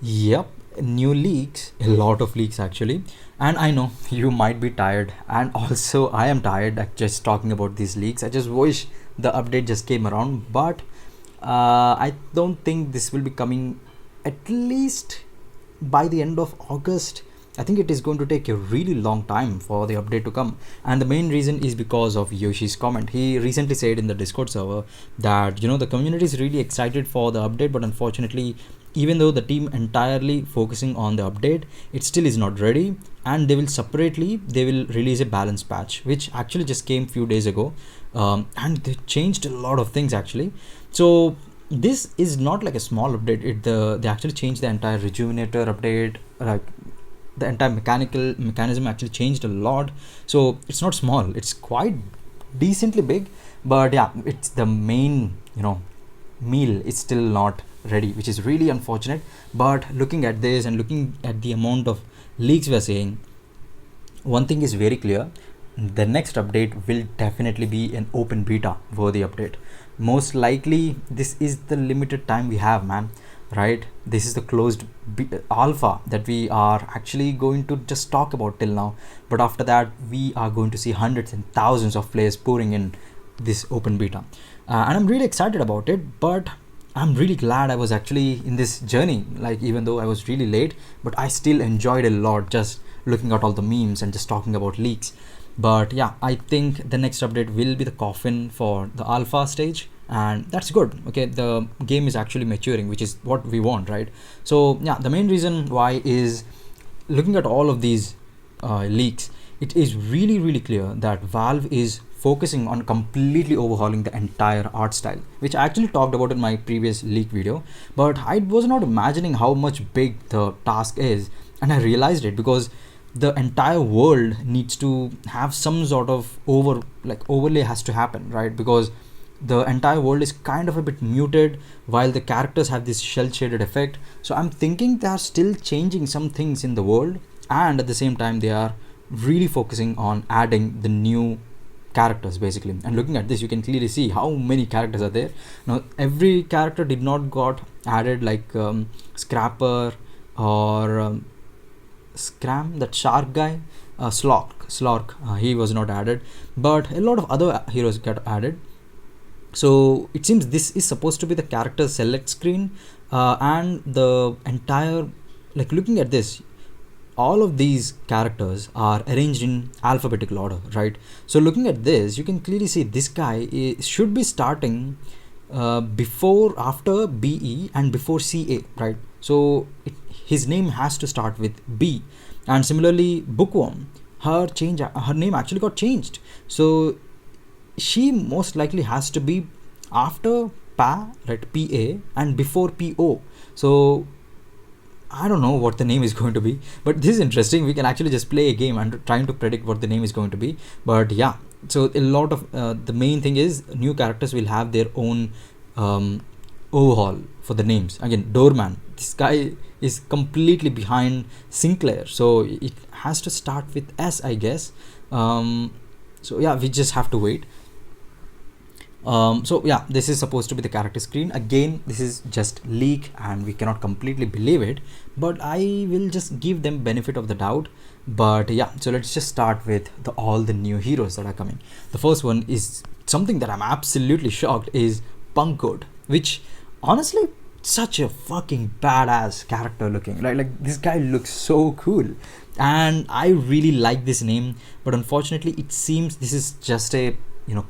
Yep, new leaks, a lot of leaks actually. And I know you might be tired, and also I am tired at just talking about these leaks. I just wish the update just came around, but I don't think this will be coming at least by the end of August. I think it is going to take a really long time for the update to come. And the main reason is because of Yoshi's comment. He recently said in the Discord server that the community is really excited for the update, but unfortunately, even though the team entirely focusing on the update, it still is not ready, and they will release a balance patch which actually just came few days ago. And they changed a lot of things actually. So this is not like a small update. They actually changed the entire rejuvenator update, like the entire mechanical mechanism actually changed a lot. So it's not small, it's quite decently big. But yeah, it's the main meal is still not ready, which is really unfortunate. But looking at this and looking at the amount of leaks we are seeing, one thing is very clear: the next update will definitely be an open beta worthy update. Most likely this is the limited time we have, man, right? This is the closed alpha that we are actually going to just talk about till now, but after that we are going to see hundreds and thousands of players pouring in this open beta. And I'm really excited about it, but I'm really glad I was actually in this journey. Like, even though I was really late, but I still enjoyed a lot just looking at all the memes and just talking about leaks. But yeah, I think the next update will be the coffin for the alpha stage, and that's good. Okay, the game is actually maturing, which is what we want, right? So yeah, the main reason why is, looking at all of these leaks, it is really clear that Valve is focusing on completely overhauling the entire art style, which I actually talked about in my previous leak video. But I was not imagining how much big the task is, and I realized it because the entire world needs to have some sort of overlay has to happen, right? Because the entire world is kind of a bit muted while the characters have this shell shaded effect. So I'm thinking they are still changing some things in the world, and at the same time they are really focusing on adding the new characters basically. And looking at this, you can clearly see how many characters are there. Now every character did not got added, like Scrapper or Scram, that shark guy, Slork, he was not added, but a lot of other heroes got added. So it seems this is supposed to be the character select screen, and the entire, like, looking at this, all of these characters are arranged in alphabetical order, right? So looking at this, you can clearly see this guy should be starting after BE and before CA, right? So his name has to start with B. And similarly, Bookworm, her name actually got changed. So she most likely has to be after PA, right? PA, and before PO. So I don't know what the name is going to be, but this is interesting. We can actually just play a game and trying to predict what the name is going to be. But yeah, so a lot of the main thing is new characters will have their own overhaul for the names. Again, Doorman, this guy is completely behind Sinclair, so it has to start with S, I guess. So yeah, we just have to wait. So yeah, this is supposed to be the character screen. Again, this is just leak and we cannot completely believe it, but I will just give them benefit of the doubt. But yeah, so let's just start with all the new heroes that are coming. The first one is something that I'm absolutely shocked, is Punk Code, which honestly, such a fucking badass character looking. Like this guy looks so cool, and I really like this name. But unfortunately, it seems this is just a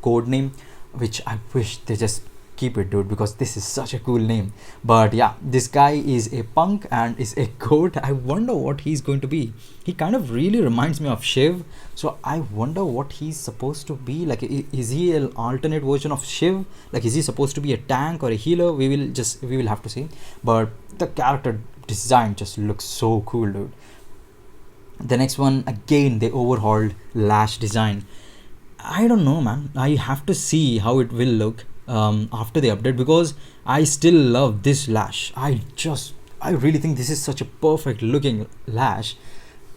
code name, which I wish they just keep it, dude, because this is such a cool name. But yeah, this guy is a punk and is a goat. I wonder what he's going to be. He kind of really reminds me of Shiv, so I wonder what he's supposed to be. Like, is he an alternate version of Shiv? Like, is he supposed to be a tank or a healer? We will have to see. But the character design just looks so cool, dude. The next one, again, they overhauled Lash design. I don't know, man. I have to see how it will look after the update, because I still love this Lash. I really think this is such a perfect looking Lash.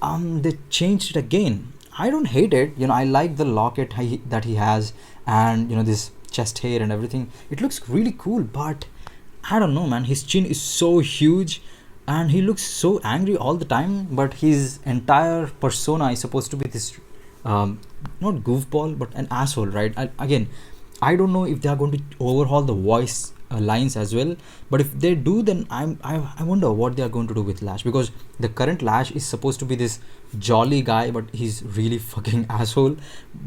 They changed it again. I don't hate it. I like the locket that he has, and this chest hair and everything. It looks really cool, but I don't know, man. His chin is so huge. and he looks so angry all the time, but his entire persona is supposed to be this um, not goofball but an asshole, right? Again, I don't know if they are going to overhaul the voice lines as well, but if they do, then I wonder what they are going to do with Lash, because the current Lash is supposed to be this jolly guy, but he's really fucking asshole,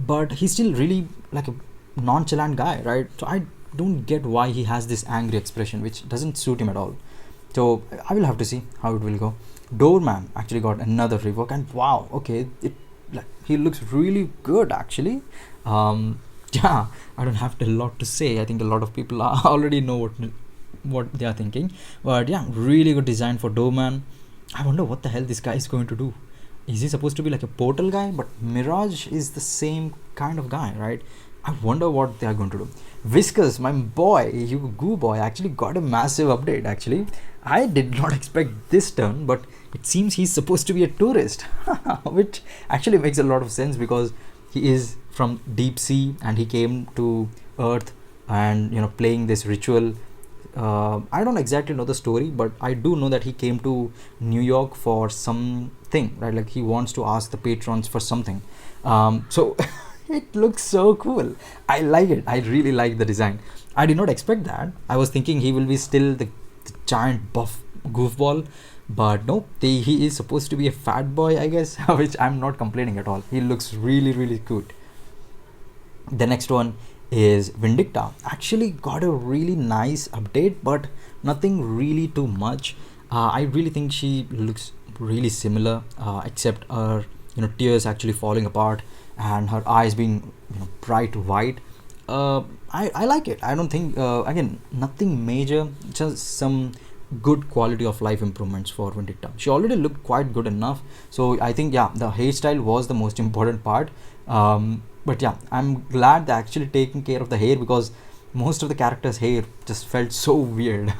but he's still really like a nonchalant guy, right? So I don't get why he has this angry expression, which doesn't suit him at all. So I will have to see how it will go. Doorman actually got another rework, and wow, okay, it like he looks really good actually. Yeah, I don't have a lot to say. I think a lot of people already know what they are thinking, but yeah, really good design for Doorman. I wonder what the hell this guy is going to do. Is he supposed to be like a portal guy? But Mirage is the same kind of guy, right? I wonder what they are going to do. Whiskers, my boy, you goo boy, actually got a massive update. Actually, I did not expect this turn, but it seems he's supposed to be a tourist, which actually makes a lot of sense because he is from deep sea and he came to Earth and playing this ritual. I don't exactly know the story, but I do know that he came to New York for something, right? Like he wants to ask the patrons for something. So it looks so cool. I like it. I really like the design. I did not expect that. I was thinking he will be still the giant buff goofball, but no, he is supposed to be a fat boy, I guess, which I'm not complaining at all. He looks really, really good. The next one is Vindicta. Actually got a really nice update, but nothing really too much. I really think she looks really similar, except her tears actually falling apart and her eyes being bright white. I like it. I don't think again, nothing major, just some good quality of life improvements for Vindicta. She already looked quite good enough, so I think yeah, the hairstyle was the most important part. But yeah, I'm glad they're actually taking care of the hair, because most of the characters' hair just felt so weird.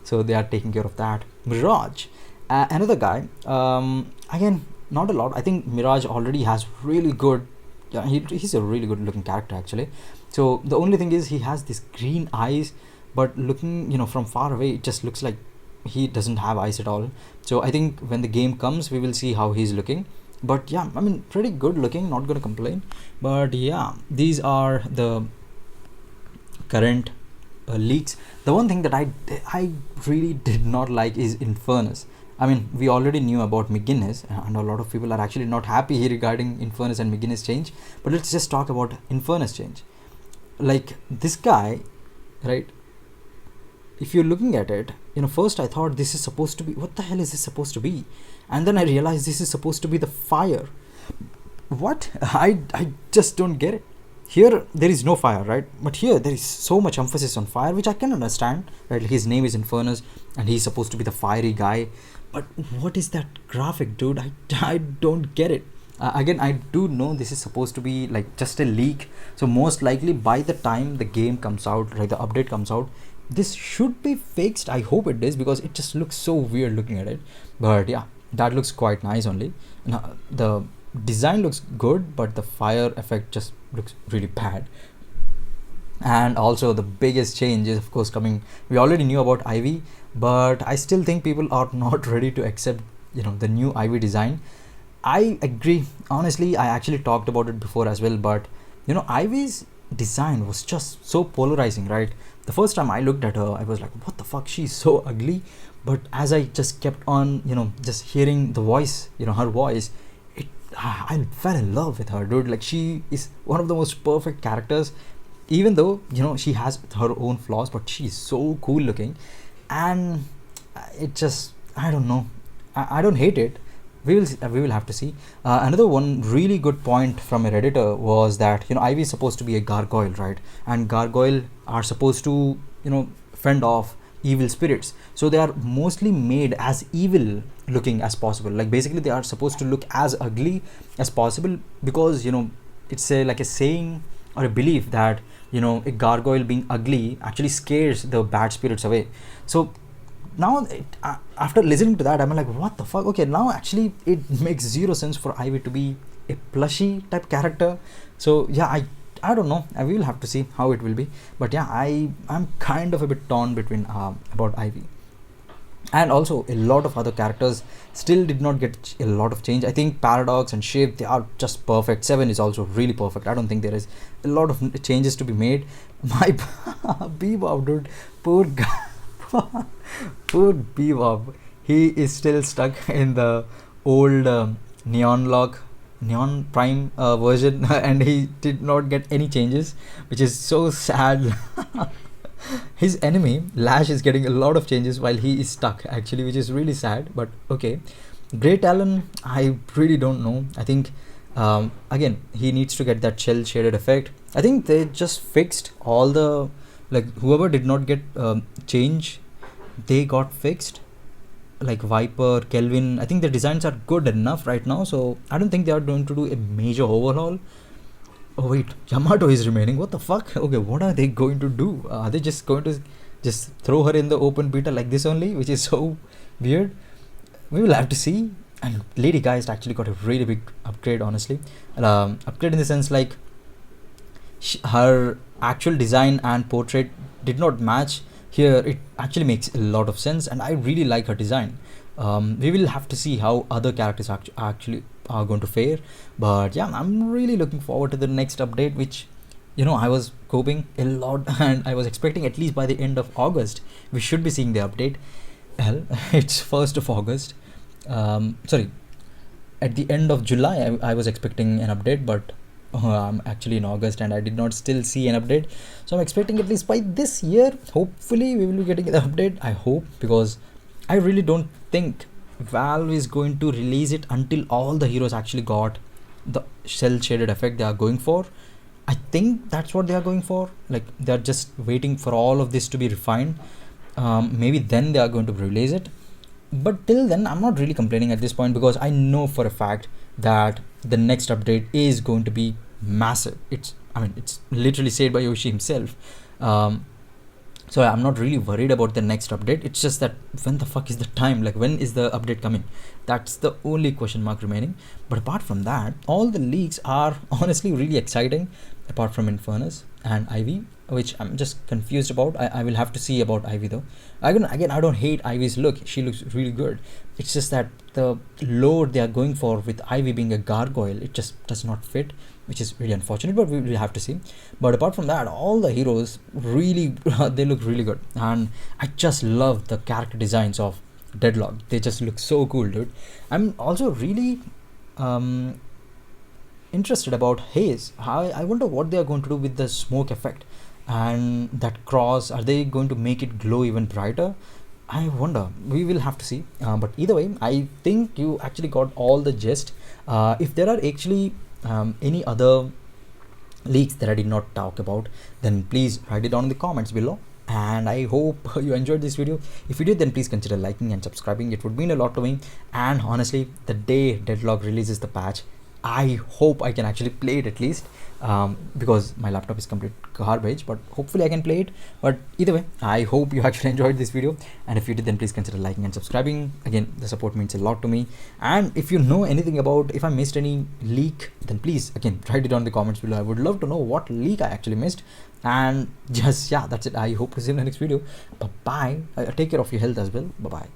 So they are taking care of that. Mirage, another guy. Again, not a lot. I think Mirage already has really good. Yeah, he's a really good looking character actually. So the only thing is he has these green eyes, but looking from far away, it just looks like he doesn't have eyes at all. So I think when the game comes, we will see how he's looking. But yeah, I mean, pretty good looking, not gonna complain. But yeah, these are the current leaks. The one thing that I really did not like is Infernus. I mean, we already knew about McGuinness, and a lot of people are actually not happy here regarding Infernus and McGuinness change. But let's just talk about Infernus change. Like this guy, right? If you're looking at it, first I thought this is supposed to be, what the hell is this supposed to be? And then I realized this is supposed to be the fire. What? I just don't get it. Here there is no fire, right? But here there is so much emphasis on fire, which I can understand, right? His name is Infernus and he's supposed to be the fiery guy. But what is that graphic, dude? I don't get it. Again, I do know this is supposed to be like just a leak, so most likely by the time the game comes out, like the update comes out, this should be fixed. I hope it is, because it just looks so weird looking at it. But yeah, that looks quite nice only. Now the design looks good, but the fire effect just looks really bad. And also the biggest change is of course coming. We already knew about Ivy, but I still think people are not ready to accept the new Ivy design. I agree. Honestly, I actually talked about it before as well, but Ivy's design was just so polarizing, right? The first time I looked at her, I was like, what the fuck, she's so ugly. But as I just kept on just hearing the voice, her voice, I fell in love with her, dude. Like, she is one of the most perfect characters, even though she has her own flaws, but she's so cool looking. And it just, I don't know, I don't hate it. We will have to see. Another one really good point from a redditor was that Ivy is supposed to be a gargoyle, right? And gargoyle are supposed to fend off evil spirits, so they are mostly made as evil looking as possible. Like, basically they are supposed to look as ugly as possible, because it's like a saying or a belief that a gargoyle being ugly actually scares the bad spirits away. So now after listening to that, I'm like, what the fuck? Okay, now actually it makes zero sense for Ivy to be a plushy type character. So yeah, I don't know, we will have to see how it will be. But yeah, I'm kind of a bit torn between about Ivy. And also a lot of other characters still did not get a lot of change. I think Paradox and Shiv, they are just perfect. Seven is also really perfect. I don't think there is a lot of changes to be made. My Bebop, dude, poor guy. Poor Bebop, he is still stuck in the old Neon Prime version and he did not get any changes, which is so sad. His enemy Lash is getting a lot of changes while he is stuck actually, which is really sad. But okay, Great Talon, I really don't know. I think again he needs to get that shell shaded effect. I think they just fixed all the, like, whoever did not get change, they got fixed, like Viper, Kelvin. I think the designs are good enough right now, so I don't think they are going to do a major overhaul. Oh wait, Yamato is remaining. What the fuck? Okay, what are they going to do? Are they just going to just throw her in the open beta like this only, which is so weird? We will have to see. And Lady Geist actually got a really big upgrade, honestly. Upgrade in the sense like her actual design and portrait did not match. Here it actually makes a lot of sense, and I really like her design. We will have to see how other characters actually are going to fare, but yeah, I'm really looking forward to the next update, which, you know, I was hoping a lot and I was expecting at least by the end of August we should be seeing the update. Hell, it's 1st of August. Sorry, at the end of July I was expecting an update, but I'm actually in August and I did not still see an update. So I'm expecting at least by this year, hopefully we will be getting the update, I hope, because I really don't think Valve is going to release it until all the heroes actually got the cell shaded effect they are going for. I think that's what they are going for. Like, they're just waiting for all of this to be refined. Maybe then they are going to release it. But till then, I'm not really complaining at this point, because I know for a fact that the next update is going to be massive. It's literally said by Yoshi himself. So I'm not really worried about the next update. It's just that when the fuck is the time? Like, when is the update coming? That's the only question mark remaining. But apart from that, all the leaks are honestly really exciting, apart from Infernus and Ivy, which I'm just confused about. I will have to see about Ivy though. I don't hate Ivy's look. She looks really good. It's just that the load they are going for with Ivy being a gargoyle, it just does not fit, which is really unfortunate, but we will have to see. But apart from that, all the heroes really they look really good, and I just love the character designs of Deadlock. They just look so cool, dude. I'm also really interested about Haze. I wonder what they are going to do with the smoke effect and that cross. Are they going to make it glow even brighter? I wonder. We will have to see. But either way, I think you actually got all the gist. If there are actually any other leaks that I did not talk about, then please write it down in the comments below. And I hope you enjoyed this video. If you did, then please consider liking and subscribing. It would mean a lot to me. And honestly, the day Deadlock releases the patch, I hope I can actually play it at least, because my laptop is complete garbage, but hopefully I can play it. But either way, I hope you actually enjoyed this video, and if you did, then please consider liking and subscribing. Again, the support means a lot to me. And if you know anything about, if I missed any leak, then please again write it down in the comments below. I would love to know what leak I actually missed. And just, yeah, that's it. I hope to see you in the next video. Bye bye. Take care of your health as well. Bye bye.